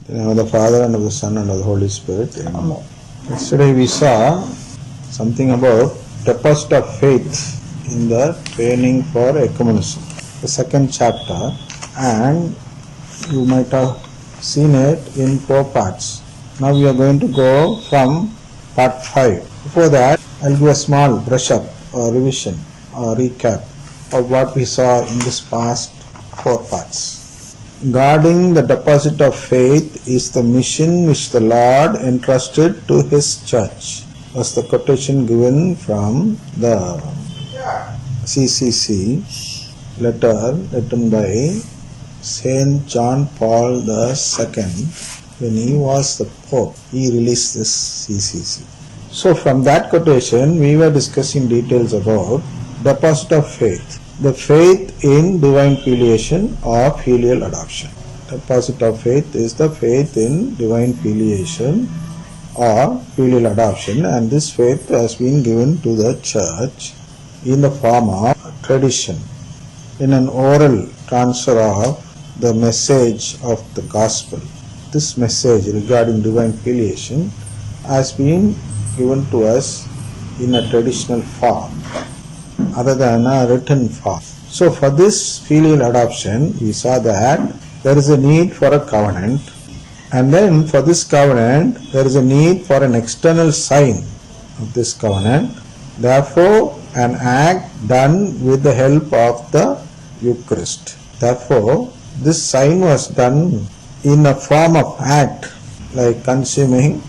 In the name of the Father and of the Son and of the Holy Spirit. Amen. Yesterday we saw something about deposit of faith in the training for ecumenism, the second chapter, and you might have seen it in 4 parts. Now we are going to go from part 5. Before that, I'll give a small brush up or revision or recap of what we saw in this past 4 parts. Guarding the deposit of faith is the mission which the Lord entrusted to His church. Was the quotation given from the CCC letter written by Saint John Paul II when he was the Pope. He released this CCC. So from that quotation we were discussing details about deposit of faith. The faith in divine filiation or filial adoption. Deposit of faith is the faith in divine filiation or filial adoption, and this faith has been given to the church in the form of tradition, in an oral transfer of the message of the gospel. This message regarding divine filiation has been given to us in a traditional form other than a written form. So for this filial adoption, we saw that there is a need for a covenant, and then for this covenant, there is a need for an external sign of this covenant. Therefore, an act done with the help of the Eucharist. Therefore, this sign was done in a form of act, like consuming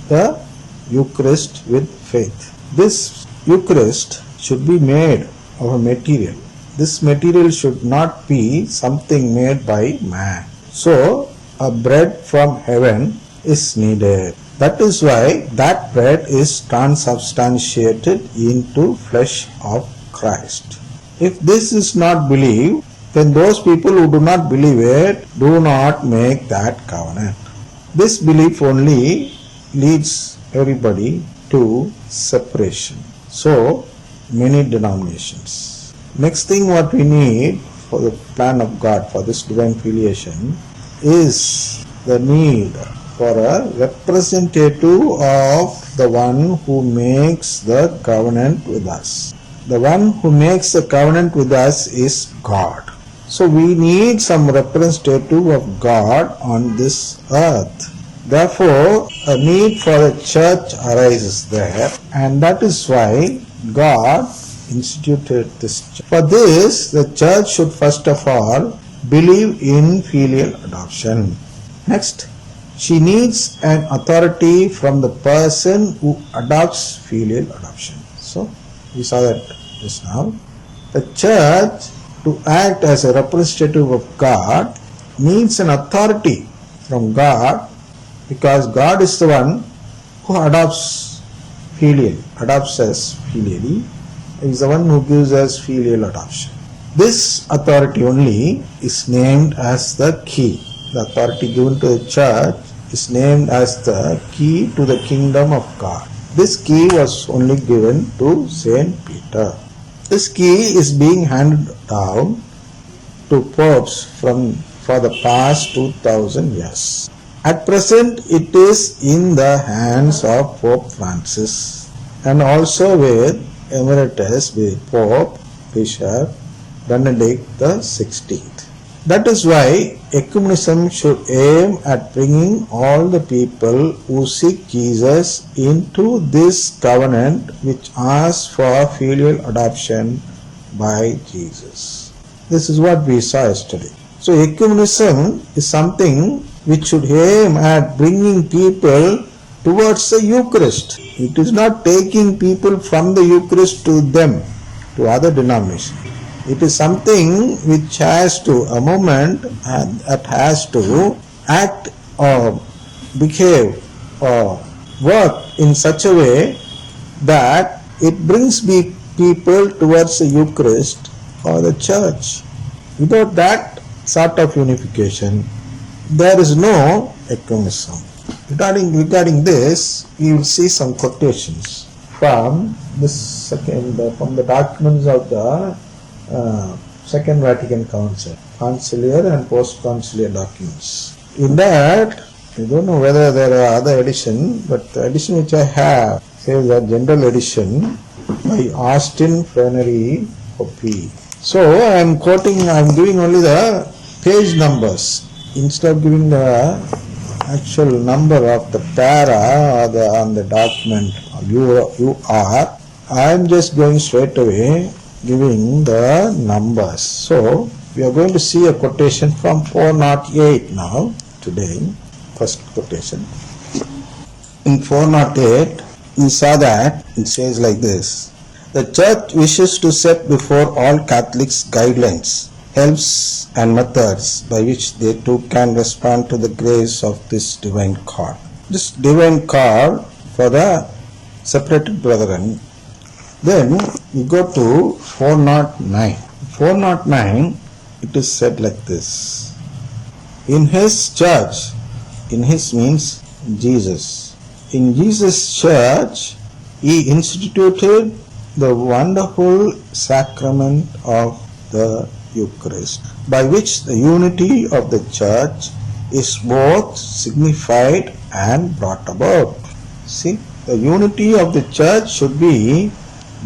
the Eucharist with faith. This Eucharist should be made of a material. This material should not be something made by man. So, a bread from heaven is needed. That is why that bread is transubstantiated into flesh of Christ. If this is not believed, then those people who do not believe it do not make that covenant. This belief only leads everybody to separation. So, many denominations. Next thing what we need for the plan of God for this divine filiation is the need for a representative of the one who makes the covenant with us. The one who makes the covenant with us is God. So we need some representative of God on this earth. Therefore, a need for a church arises there, and that is why God instituted this church. For this, the church should first of all believe in filial adoption. Next, she needs an authority from the person who adopts filial adoption. So, we saw that just now. The church, to act as a representative of God, needs an authority from God, because God is the one who adopts us filially. He is the one who gives us filial adoption. This authority only is named as the key. The authority given to the church is named as the key to the kingdom of God. This key was only given to Saint Peter. This key is being handed down to popes for the past 2000 years. At present, it is in the hands of Pope Francis, and also with Emeritus Pope Bishop Benedict XVI. That is why ecumenism should aim at bringing all the people who seek Jesus into this covenant which asks for filial adoption by Jesus. This is what we saw yesterday. So ecumenism is something which should aim at bringing people towards the Eucharist. It is not taking people from the Eucharist to them, to other denominations. It is something which has to, a movement that has to act or behave or work in such a way that it brings people towards the Eucharist or the church. Without that sort of unification, there is no ecumenism. Regarding this, we will see some quotations from from the documents of the Second Vatican Council, conciliar and post-conciliar documents. In that, I don't know whether there are other edition, but the edition which I have says that general edition by Austin Flannery Hoppe. So I am giving only the page numbers instead of giving the actual number of the para or on the document you are. I am just going straight away giving the numbers. So we are going to see a quotation from 408 now today. First quotation. In 408 we saw that it says like this: the Church wishes to set before all Catholics guidelines, helps and methods by which they too can respond to the grace of this divine call. This divine call for the separated brethren. Then we go to 409. 409 it is said like this: in his church, in his means Jesus. In Jesus' church he instituted the wonderful sacrament of the Eucharist, by which the unity of the church is both signified and brought about. See, the unity of the church should be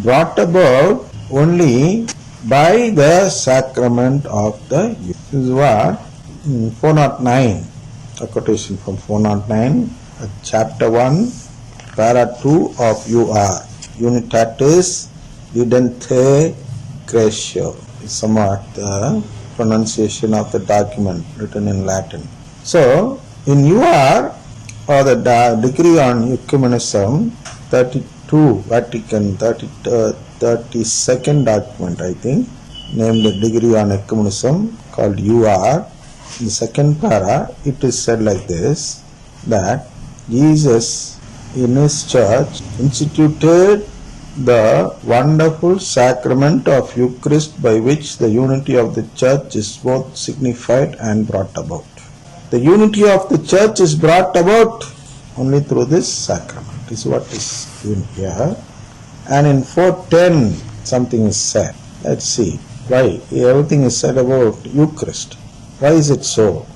brought about only by the sacrament of the Eucharist. This is what 409, a quotation from 409, chapter 1, para 2 of UR. Unitatis Vidente Cratio is somewhat the pronunciation of the document written in Latin. So, in UR, or the decree on ecumenism, 32 Vatican 32nd document, I think, named the degree on ecumenism, called UR. In the second para, it is said like this, that Jesus in his church instituted the wonderful sacrament of Eucharist, by which the unity of the church is both signified and brought about. The unity of the church is brought about only through this sacrament. This is what is given here. And in 410 something is said. Let's see why everything is said about Eucharist. Why is it so?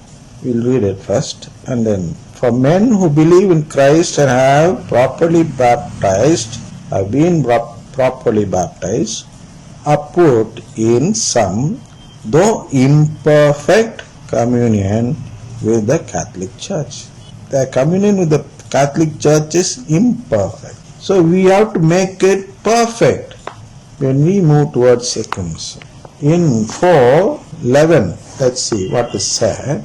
We'll read it first and then. For men who believe in Christ and have been properly baptized, are put in some, though imperfect, communion with the Catholic Church. The communion with the Catholic Church is imperfect. So we have to make it perfect when we move towards ecumenism. In 4:11, let's see what is said.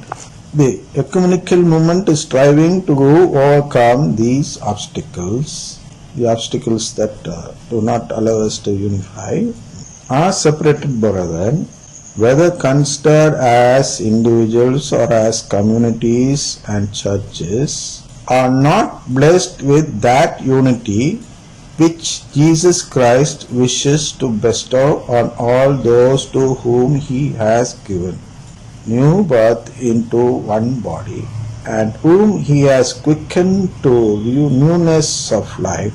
The ecumenical movement is striving to overcome these obstacles, the obstacles that do not allow us to unify. Our separated brethren, whether considered as individuals or as communities and churches, are not blessed with that unity which Jesus Christ wishes to bestow on all those to whom he has given new birth into one body, and whom he has quickened to newness of life,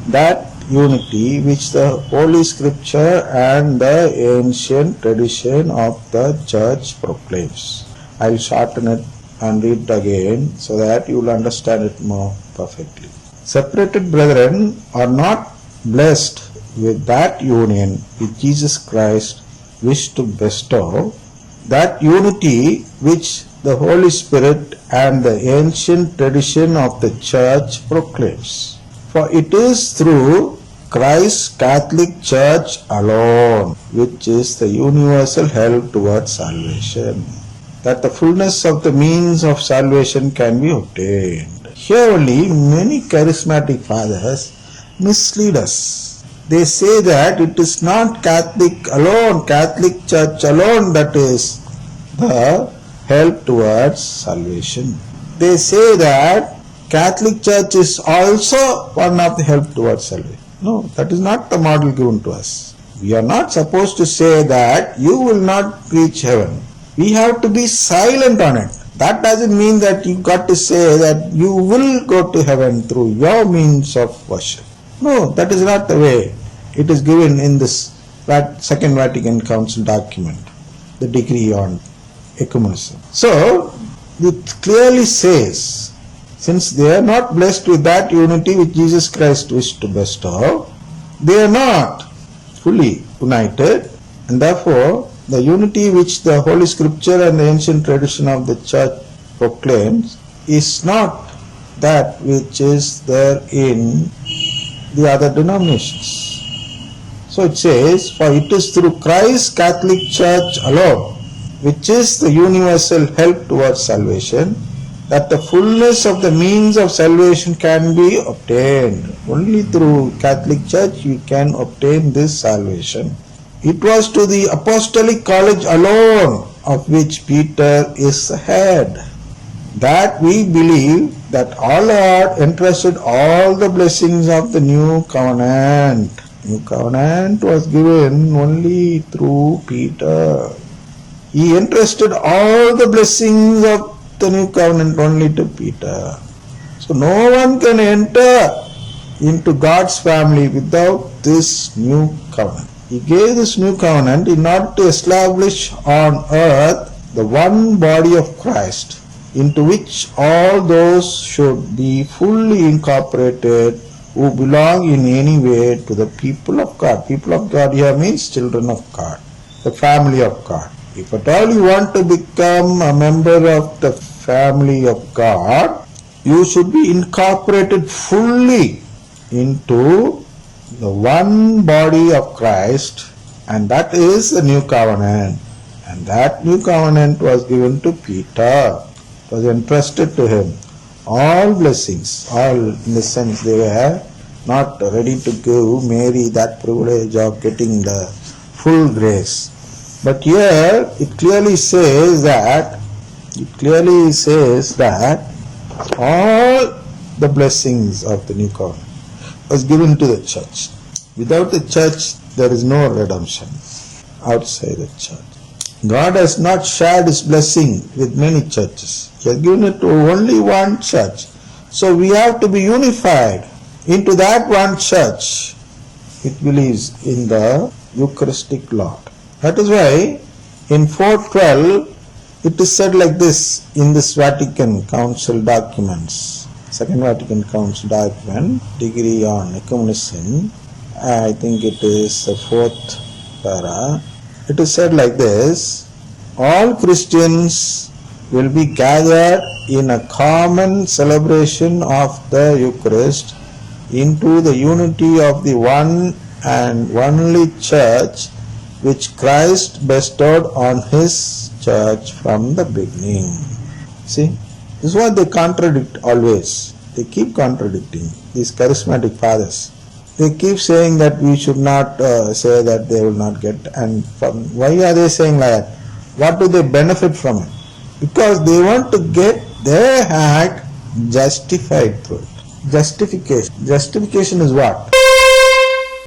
that unity which the Holy Scripture and the ancient tradition of the Church proclaims. I will shorten it and read it again so that you will understand it more perfectly. Separated brethren are not blessed with that union which Jesus Christ wished to bestow, that unity which the Holy Spirit and the ancient tradition of the Church proclaims. For it is through Christ's Catholic Church alone, which is the universal help towards salvation, that the fullness of the means of salvation can be obtained. Here only many charismatic fathers mislead us. They say that it is not Catholic alone, Catholic Church alone that is the help towards salvation. They say that Catholic Church is also one of the help towards salvation. No, that is not the model given to us. We are not supposed to say that you will not reach heaven. We have to be silent on it. That doesn't mean that you got to say that you will go to heaven through your means of worship. No, that is not the way it is given in this Second Vatican Council document, the decree on ecumenism. So, it clearly says Since they are not blessed with that unity which Jesus Christ wished to bestow, they are not fully united, and therefore the unity which the Holy Scripture and the ancient tradition of the Church proclaims is not that which is there in the other denominations. So it says, for it is through Christ's Catholic Church alone, which is the universal help towards salvation, that the fullness of the means of salvation can be obtained. Only through Catholic Church you can obtain this salvation. It was to the Apostolic College alone, of which Peter is the head, that we believe that our Lord entrusted all the blessings of the new covenant. New covenant was given only through Peter. He entrusted all the blessings of the new covenant only to Peter. So no one can enter into God's family without this new covenant. He gave this new covenant in order to establish on earth the one body of Christ, into which all those should be fully incorporated who belong in any way to the people of God. People of God here means children of God, the family of God. If at all you want to become a member of the family of God, you should be incorporated fully into the one body of Christ, and that is the new covenant. And that new covenant was given to Peter, was entrusted to him. All blessings, all in the sense they were not ready to give Mary that privilege of getting the full grace. But here it clearly says that all the blessings of the new covenant was given to the church. Without the church there is no redemption outside the church. God has not shared His blessing with many churches. He has given it to only one church. So we have to be unified into that one church which believes in the Eucharistic Lord. That is why in 412 it is said like this in this Vatican Council documents, Second Vatican Council document, Degree on Ecumenism, I think it is the fourth para. It is said like this: all Christians will be gathered in a common celebration of the Eucharist into the unity of the one and only Church which Christ bestowed on His Church from the beginning. See, this is what they contradict always. They keep contradicting, these charismatic fathers. They keep saying that we should not say that they will not get. And why are they saying like that? What do they benefit from it? Because they want to get their act justified through it. Justification. Justification is what?